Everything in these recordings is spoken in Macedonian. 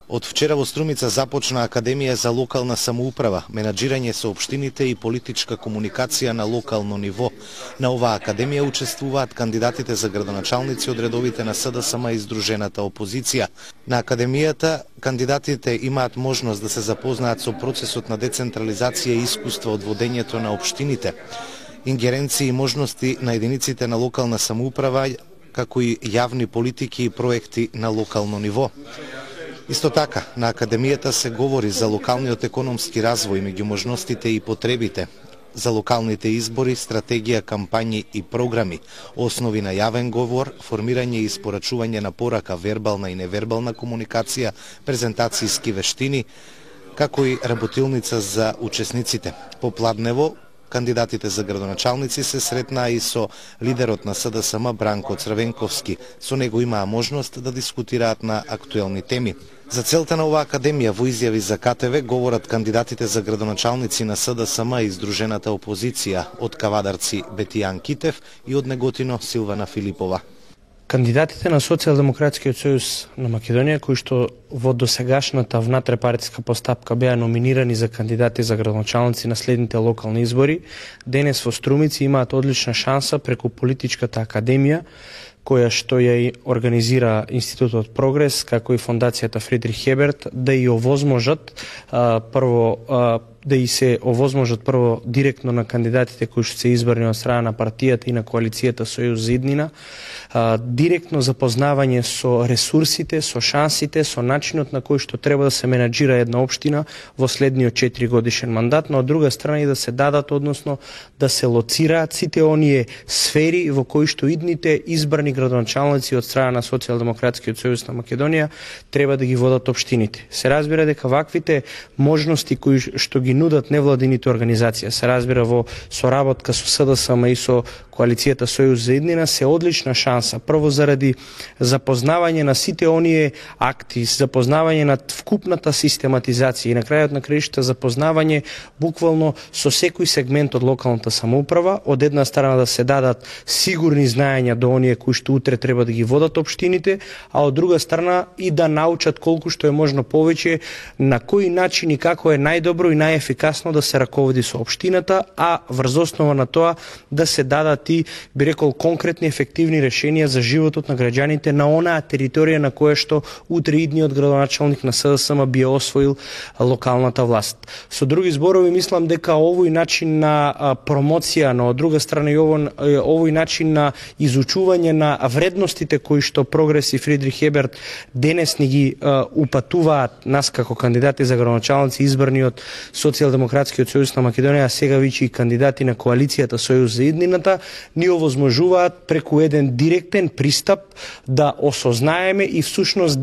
Од вчера во Струмица започна Академија за локална самоуправа, менаџирање со општините и политичка комуникација на локално ниво. На оваа академија учествуваат кандидатите за градоначалници од редовите на СДСМ и Здружената опозиција. На академијата кандидатите имаат можност да се запознаат со процесот на децентрализација и искуство од водењето на општините, ингеренции и можности на единиците на локална самоуправа, како и јавни политики и проекти на локално ниво. Исто така, на Академијата се говори за локалниот економски развој меѓу можностите и потребите, за локалните избори, стратегија, кампањи и програми, основи на јавен говор, формирање и испорачување на порака, вербална и невербална комуникација, презентацијски вештини, како и работилница за учесниците. Попладнево, кандидатите за градоначалници се сретнаа и со лидерот на СДСМ Бранко Црвенковски. Со него имаа можност да дискутираат на актуелни теми. За целта на оваа академија во изјави за КТВ говорат кандидатите за градоначалници на СДСМ и Здружената опозиција од Кавадарци Бетијан Китев и од Неготино Силвана Филипова. Кандидатите на Социјалдемократскиот сојуз на Македонија, кои што во досегашната внатрепартиска постапка беа номинирани за кандидати за градоначалници на следните локални избори, денес во Струмици имаат одлична шанса преку политичката академија, која што ја организира Институтот Прогрес, како и Фондацијата Фридрих Хеберт, да и овозможат прво директно на кандидатите кои што се избрани од страна на партијата и на коалицијата Сојуз за иднина, директно запознавање со ресурсите, со шансите, со начинот на кој што треба да се менаџира една општина во следниот 4 годишен мандат, но од друга страна и да се дадат, односно да се лоцираат сите оние сфери во кои што идните избрани градоначалници од страна на Социјалдемократскиот сојуз на Македонија треба да ги водат општините. Се разбира дека ваквите можности кои што ги нудат невладините организации, се разбира во соработка со СДСМ и со коалицијата Сојуз за иднина, се одлична шанса. Прво заради запознавање на сите оние акти, запознавање на вкупната систематизација и на крајот на краишта запознавање буквално со секој сегмент од локалната самоуправа, од една страна да се дадат сигурни знаења до оние кои што утре треба да ги водат општините, а од друга страна и да научат колку што е можно повеќе на кој начин и како е најдобро и најефикасно да се раководи со општината, а врз основа на тоа да се дадат и, би рекол, конкретни ефективни решенија за животот на граѓаните на онаа територија на која што утре идниот градоначалник на СДСМ би освоил локалната власт. Со други зборови, мислам дека овој начин на промоција, но од друга страна и овој начин на изучување на вредностите кои што Прогрес и Фридрих Хеберт денес ни ги упатуваат нас како кандидати за градоначалници избрани од Социјалдемократскиот сојуз на Македонија, а сега веќе и кандидати на коалицијата Сојуз за иднината, ни овозможуваат преку еден директен пристап да осознаеме и всушност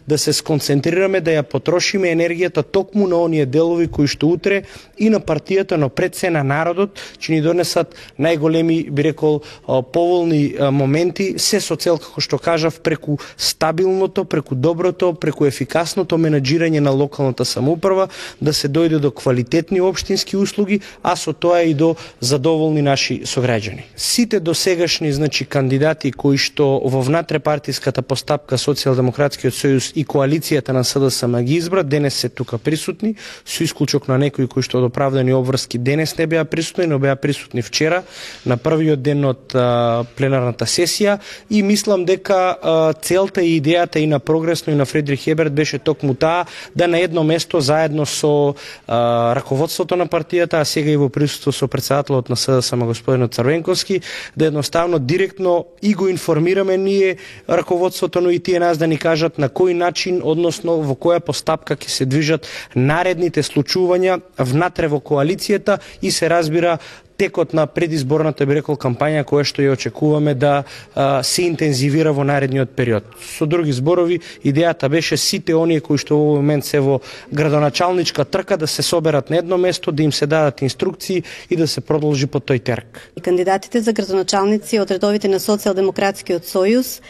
да се сконцентрираме, да ја потрошиме енергијата токму на оние делови кои што утре и на партијата, но пред се на народот, ќе ни донесат најголеми, би рекол, поволни моменти, се со цел, како што кажав, преку стабилното, преку доброто, преку ефикасното менаџирање на локалната самоуправа, да се дојде до квалитетни општински услуги, а со тоа и до задоволни наши сограѓани. Сите досегашни кандидати кои што во внатрепартиската постапка Социјалдемократскиот сојуз и коалицијата на СДСМ ги избра, денес се тука присутни, со исклучок на некои кои што од оправдани обврски денес не беа присутни, но беа присутни вчера на првиот ден од пленарната сесија, и мислам дека целта и идејата и на Прогресно и на Фридрих Хеберт беше токму таа, да на едно место заедно со раководството на партијата, а сега и во присуство со претседателот на СДСМ господинот Црвенковски, да едноставно директно и го информираме ние раководството, но и тие нас да ни кажат на кој начин, односно во која постапка ќе се движат наредните случувања внатре во коалицијата и се разбира текот на предизборната, би рекол, кампања која што ја очекуваме да се интензивира во наредниот период. Со други зборови, идејата беше сите оние кои што во момент се во градоначалничка трка да се соберат на едно место, да им се дадат инструкции и да се продолжи по тој терк. Кандидатите за градоначалници од редовите на Социјалдемократскиот сојуз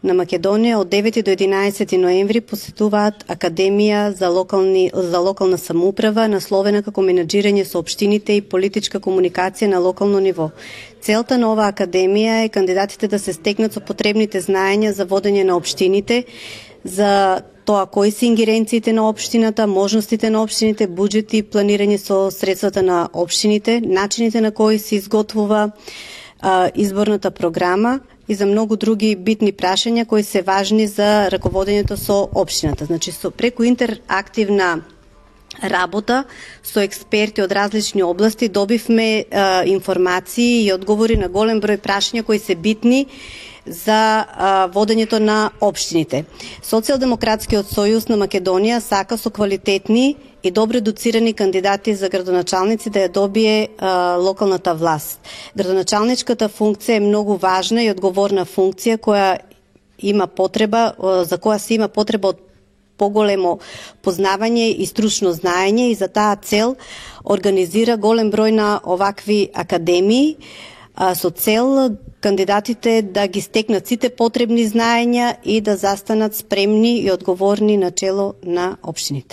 на Македонија од 9 до 11 ноември посетуваат Академија за локална самоуправа, насловена како менаџирање со општините и политичка комуникација на локално ниво. Целта на оваа академија е кандидатите да се стекнат со потребните знаења за водење на општините, за тоа кои се ингеренциите на општината, можностите на општините, буџети, планирање со средствата на општините, начините на кои се изготвува изборната програма и за многу други битни прашања кои се важни за раководењето со општината. Значи, преку интерактивна работа со експерти од различни области добивме информации и одговори на голем број прашања кои се битни за водењето на општините. Социјалдемократскиот сојуз на Македонија сака со квалитетни и добро едуцирани кандидати за градоначалници да ја добие локалната власт. Градоначалничката функција е многу важна и одговорна функција која има потреба, за која се има потреба од поголемо познавање и стручно знаење и за таа цел организира голем број на овакви академии со цел кандидатите да ги стекнат сите потребни знаења и да застанат спремни и одговорни на чело на општините.